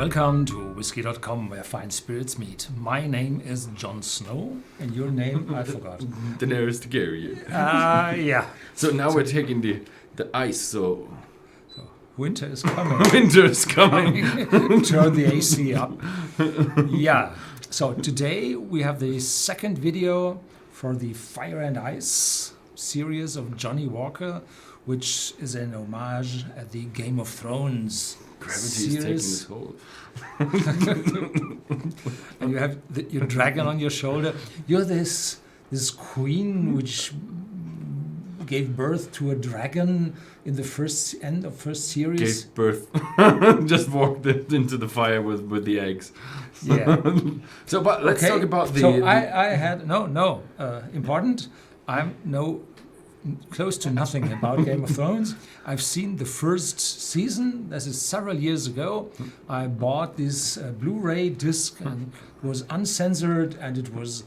Welcome to Whisky.com, where fine spirits meet. My name is Jon Snow, and your name I forgot. Daenerys Targaryen. Yeah. So now we're taking the ice. So Winter is coming. winter is coming. Turn the AC up. Yeah. So today we have the second video for the Fire and Ice series of Johnnie Walker, which is an homage at the Game of Thrones Gravity is taking its hold. And you have your dragon on your shoulder. You're this queen which gave birth to a dragon in the end of first series. Gave birth. Just walked it into the fire with the eggs. Yeah. So, but let's talk about the. So I had important. I'm close to nothing about Game of Thrones. I've seen the first season. This is several years ago. I bought this Blu-ray disc and it was uncensored and it was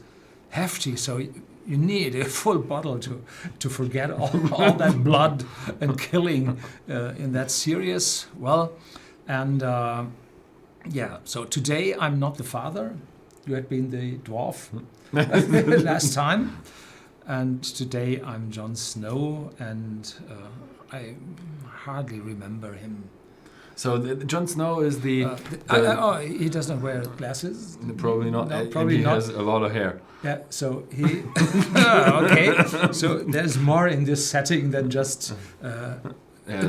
hefty. So you need a full bottle to forget all that blood and killing in that series. Well, and so today I'm not the father. You had been the dwarf last time. And today I'm Jon Snow, and I hardly remember him. So Jon Snow is the he does not wear glasses? Probably not. No, probably he not. has a lot of hair. Yeah, so he... okay, so there's more in this setting than just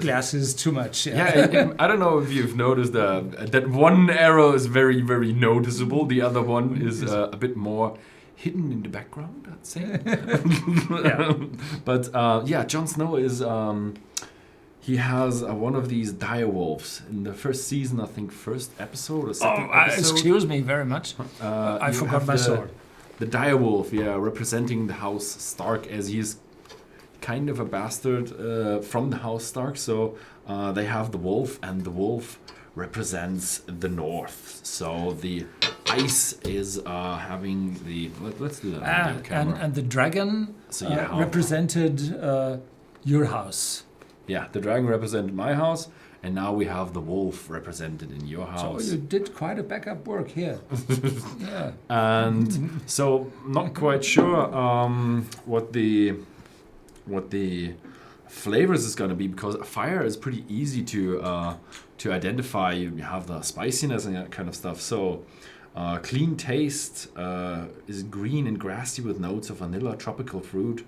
glasses too much. Yeah, I don't know if you've noticed that one arrow is very, very noticeable. The other one is a bit more hidden in the background, I'd say. Yeah. But Jon Snow is he has one of these direwolves in the first season, I think first episode or second episode. Excuse me very much. I forgot my sword. The direwolf, representing the House Stark, as he is kind of a bastard from the House Stark. So they have the wolf, and the wolf represents the north. So the ice is having the... Let's do that on the camera. And the dragon represented your house. Yeah, the dragon represented my house, and now we have the wolf represented in your house. So you did quite a backup work here. Yeah. And so not quite sure what the flavors is going to be, because fire is pretty easy to identify. You have the spiciness and that kind of stuff. So clean taste is green and grassy with notes of vanilla, tropical fruit,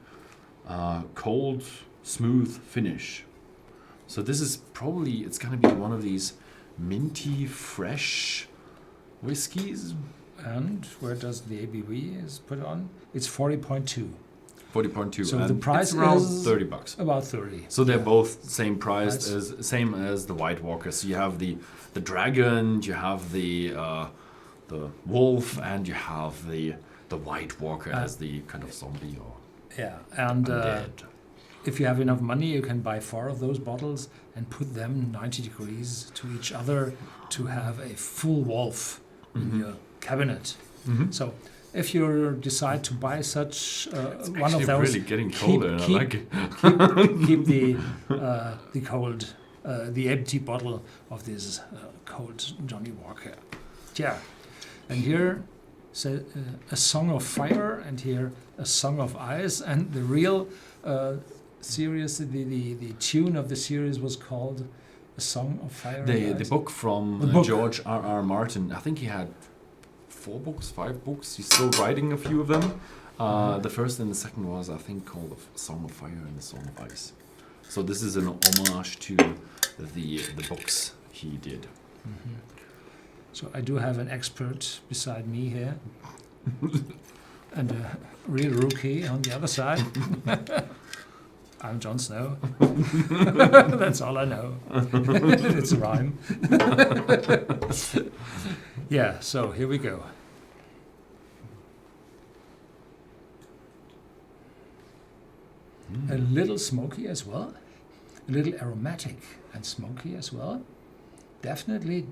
cold, smooth finish. So this is probably, it's going to be one of these minty, fresh whiskeys. And where does the ABV is put on? It's 40.2. 40.2. So and the price it's around is $30. About 30. So they're both same price same as the White Walker. So you have the dragon, you have the wolf, and you have the White Walker as the kind of zombie or undead. If you have enough money, you can buy 4 of those bottles and put them 90 degrees to each other to have a full wolf in your cabinet. Mm-hmm. So if you decide to buy such one of those, really getting colder. I like it. keep the cold, the empty bottle of this cold Johnnie Walker. Yeah, and here a song of fire, and here a song of ice, and the real series, the tune of the series was called A Song of Fire. The book from George R.R. Martin. I think he had 5 books. He's still writing a few of them. The first and the second was, I think, called A Song of Fire and A Song of Ice. So this is an homage to the books he did. Mm-hmm. So I do have an expert beside me here. And a real rookie on the other side. I'm Jon Snow. That's all I know. It's a rhyme. Yeah, so here we go. A little smoky as well. A little aromatic and smoky as well. Definitely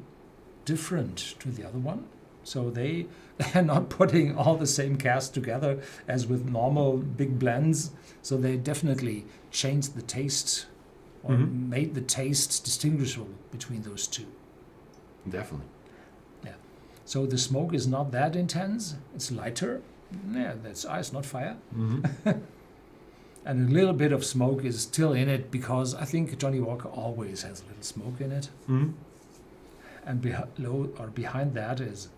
different to the other one. So they are not putting all the same cast together as with normal big blends. So they definitely changed the taste or made the taste distinguishable between those two. Definitely. So the smoke is not that intense. It's lighter. Yeah, that's ice, not fire. And a little bit of smoke is still in it because I think Johnnie Walker always has a little smoke in it. And behind that is,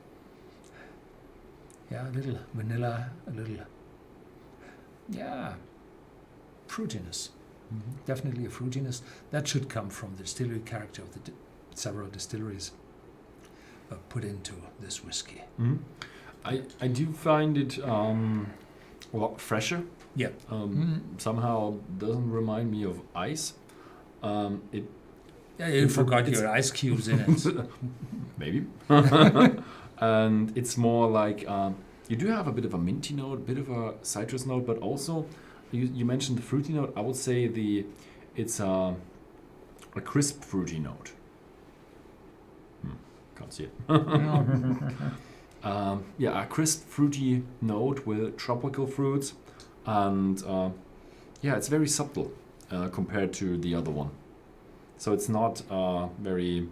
a little vanilla, a little, fruitiness. Definitely a fruitiness. That should come from the distillery character of the several distilleries put into this whiskey. I do find it a lot fresher. Yeah. Somehow doesn't remind me of ice. You forgot your ice cubes in it. Maybe. And it's more like you do have a bit of a minty note, a bit of a citrus note, but also you mentioned the fruity note. I would say it's a crisp fruity note. Can't see it. A crisp fruity note with tropical fruits, and it's very subtle compared to the other one. So it's not very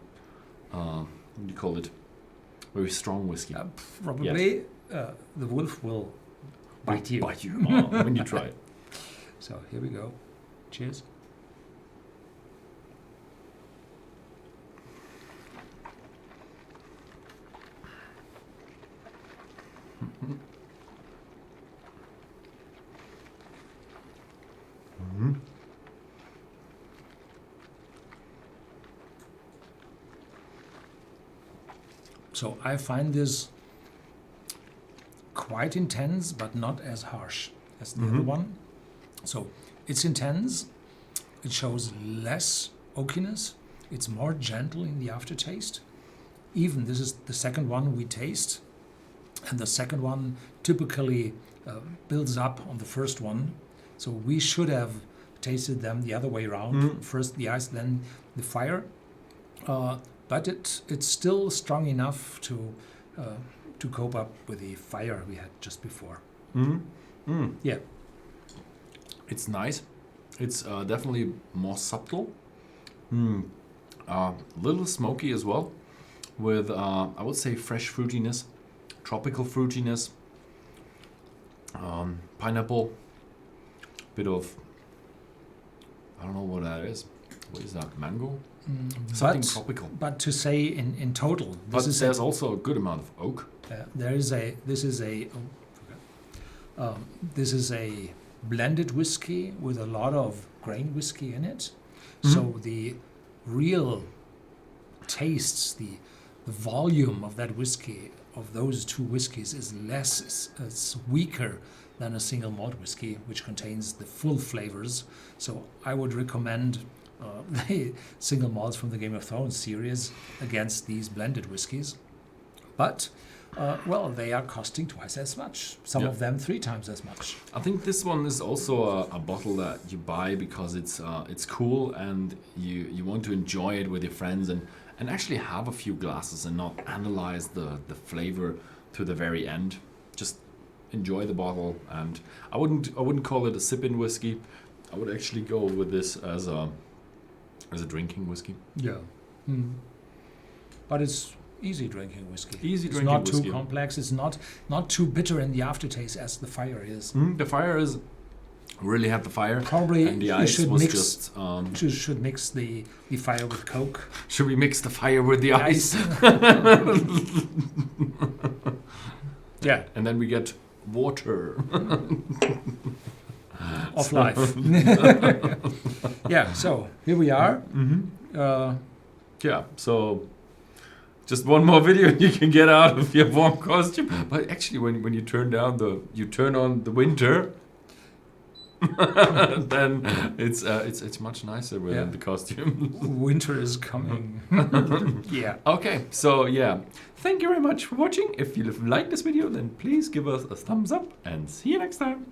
what do you call it? Very strong whiskey. Probably the wolf will bite you. When you try it. So here we go. Cheers. So I find this quite intense, but not as harsh as the other one. So it's intense. It shows less oakiness. It's more gentle in the aftertaste. Even this is the second one we taste, and the second one typically builds up on the first one. So we should have tasted them the other way around. First the ice, then the fire. But it's still strong enough to cope up with the fire we had just before. Yeah. It's nice. It's definitely more subtle. Little smoky as well, with I would say fresh fruitiness, tropical fruitiness, pineapple, bit of, I don't know what that is. What is that? Mango? Something tropical. But to say in total, there's also a good amount of oak. This is a blended whiskey with a lot of grain whiskey in it. So the real tastes, the volume of that whiskey, of those two whiskeys, is less, it's weaker than a single malt whiskey, which contains the full flavors. So I would recommend the single malts from the Game of Thrones series against these blended whiskies. But they are costing twice as much. Some of them 3 times as much. I think this one is also a bottle that you buy because it's cool and you want to enjoy it with your friends and actually have a few glasses and not analyze the flavor to the very end. Just enjoy the bottle, and I wouldn't call it a sip-in whiskey. I would actually go with this as a drinking whiskey. Yeah. But it's easy drinking whiskey. It's not too complex. It's not too bitter in the aftertaste as the fire is. The fire is really had the fire. Probably and the ice was just. You should mix the fire with Coke. Should we mix the fire with the ice? Yeah. And then we get water. Of life. Yeah, so here we are. So just one more video and you can get out of your warm costume. But actually, when you turn on the winter, then it's much nicer with the costume. Winter is coming. Yeah. Okay, so thank you very much for watching. If you liked this video, then please give us a thumbs up and see you next time.